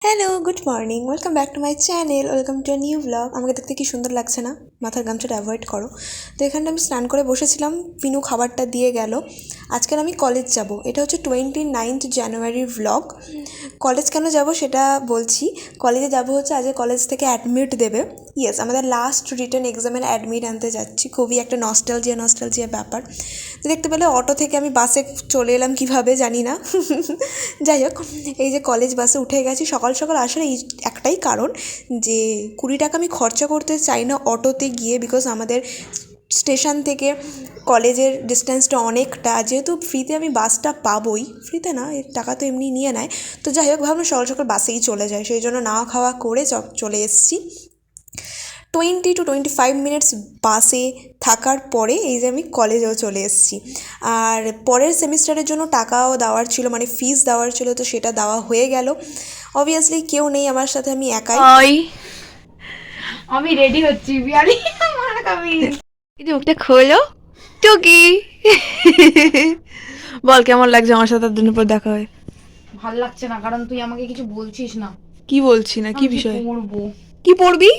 Hello, good morning, welcome back to my channel, welcome to new blog. আমাকে দেখতে কি সুন্দর লাগছে না? মাথার গামছাটা অ্যাভয়েড করো। তো এখানটা আমি স্নান করে বসেছিলাম, পিনু খাবারটা দিয়ে গেল। আজকের আমি কলেজ যাব, এটা হচ্ছে 29th জানুয়ারির ব্লগ। কলেজ কেন যাব সেটা বলছি। কলেজে যাব হচ্ছে আজকে কলেজ থেকে অ্যাডমিট দেবে। ইয়েস, আমাদের লাস্ট রিটেন এক্সামের অ্যাডমিট আনতে যাচ্ছি। খুবই একটা নস্টালজিয়া ব্যাপার। তো দেখতে পেলে অটো থেকে আমি বাসে চলে এলাম কীভাবে জানি না। যাই হোক, এই যে কলেজ বাসে উঠে গেছি। সকাল সকাল আসার এই একটাই কারণ যে 20 টাকা আমি খরচা করতে চাই না অটোতে গিয়ে, বিকজ আমাদের স্টেশন থেকে কলেজের ডিস্টেন্সটা অনেকটা। যেহেতু ফ্রিতে আমি বাসটা পাবোই, ফ্রিতে না, এর টাকা তো এমনি নিয়ে নেয়। তো যাই হোক, ভাবলাম সকাল সকাল বাসেই চলে যায়, সেই জন্য না খাওয়া করে চলে এসেছি। 20 to 25 মিনিটস বাসে থাকার পরে এই যে আমি কলেজেও চলে এসেছি। আর পরের সেমিস্টারের জন্য টাকাও দেওয়ার ছিল, মানে ফিস দেওয়ার ছিল, তো সেটা দেওয়া হয়ে গেল। অবভিয়াসলি কেউ নেই আমার সাথে, আমি একাই। আমি রেডি হচ্ছি বিয়ালি মার খাবি। এই যে মুখটা খোলো টুকি। বল কেমন লাগছে আমার সাথে দিন পর দেখা হয়? ভাল লাগছে না, কারণ তুই আমাকে কিছু বলছিস না। কি বলছি না, কি আমি বিষয়? পড়বো, কি পড়বি?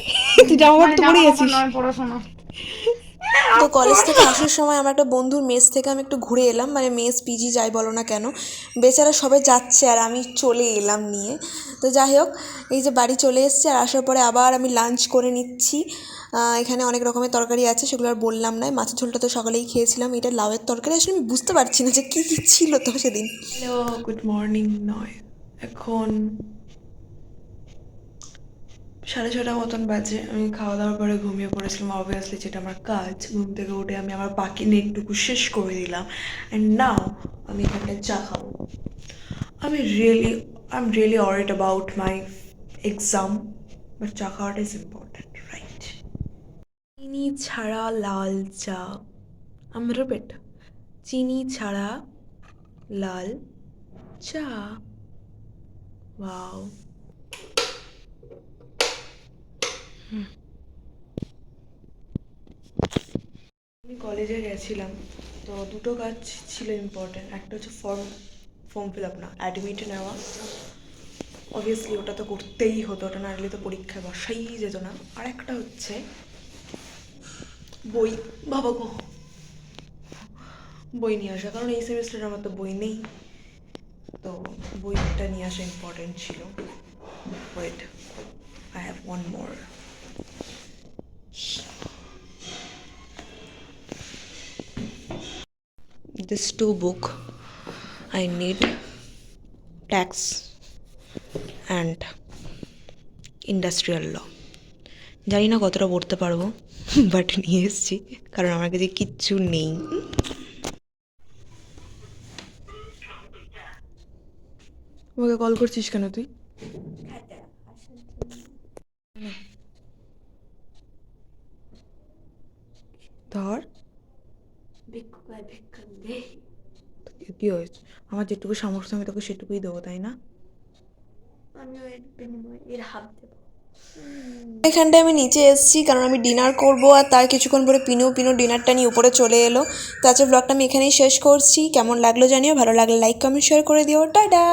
তুই জামা কাপড় মানে তো জামা পরেই কাপড় আছিস। নয়, পড়াশোনা। তো কলেজ থেকে আসার সময় আমার একটা বন্ধুর মেস থেকে আমি একটু ঘুরে এলাম, মানে মেস পিজি যাই বলো না কেন, বেচারা সবাই যাচ্ছে আর আমি চলে এলাম নিয়ে। তো যাই হোক, এই যে বাড়ি চলে এসেছি, আর আসার পরে আবার আমি লাঞ্চ করে নিচ্ছি। এখানে অনেক রকমের তরকারি আছে, সেগুলো আর বললাম না। মাছের ঝোলটা তো সকালেই খেয়েছিলাম, এটা লাউয়ের তরকারি। আসলে আমি বুঝতে পারছি না যে কী কী ছিল তো সেদিন। হ্যালো, গুড মর্নিং নয়, এখন 6:30 মতন বাজে। আমি খাওয়া দাওয়ার পরে ঘুমিয়ে পড়েছিলাম, অবভিয়াসলি, যেটা আমার কাজ। ঘুম থেকে উঠে আমি আমার বাকি নেটটুকু শেষ করে দিলাম, অ্যান্ড নাও আমি এখানে চা খাবো। I'm really worried about my exam, but চা খাওয়াটা is important, right? চিনি ছাড়া লাল চা। repeat, চিনি ছাড়া লাল চা। ওয়াও। আমি কলেজে গেছিলাম, তো দুটো কাজ ছিল ইম্পর্ট্যান্ট। একটা হচ্ছে ফর্ম ফিল আপ, না অ্যাডমিটে নেওয়া। অবভিয়াসলি ওটা তো করতেই হতো, ওটা না হলে তো পরীক্ষায় বসাই যেত না। আর একটা হচ্ছে বই। বাবা গো, বই নিয়ে আসা, কারণ এই সেমিস্টারে আমার তো বই নেই, তো বইটা নিয়ে আসা ইম্পর্টেন্ট ছিল। Wait, I have one more. This two book I need, tax and industrial law. জানি না কতটা পড়তে পারবো, বাট নিয়ে এসেছি, কারণ আমার কাছে কিচ্ছু নেই। আমাকে কল করছিস কেন তুই? ধর, কি হয়েছে? আমার যেটুকু সামর্থ্য আমি তোকে সেটুকুই দেবো, তাই না? এখানটায় আমি নিচে এসেছি কারণ আমি ডিনার করব, আর তার কিছুক্ষণ পরে পিনু ডিনারটা নিয়ে উপরে চলে এলো। তো আজকের ব্লগটা আমি এখানেই শেষ করছি। কেমন লাগলো জানিও, ভালো লাগলে লাইক কমেন্ট শেয়ার করে দিও। টাটা।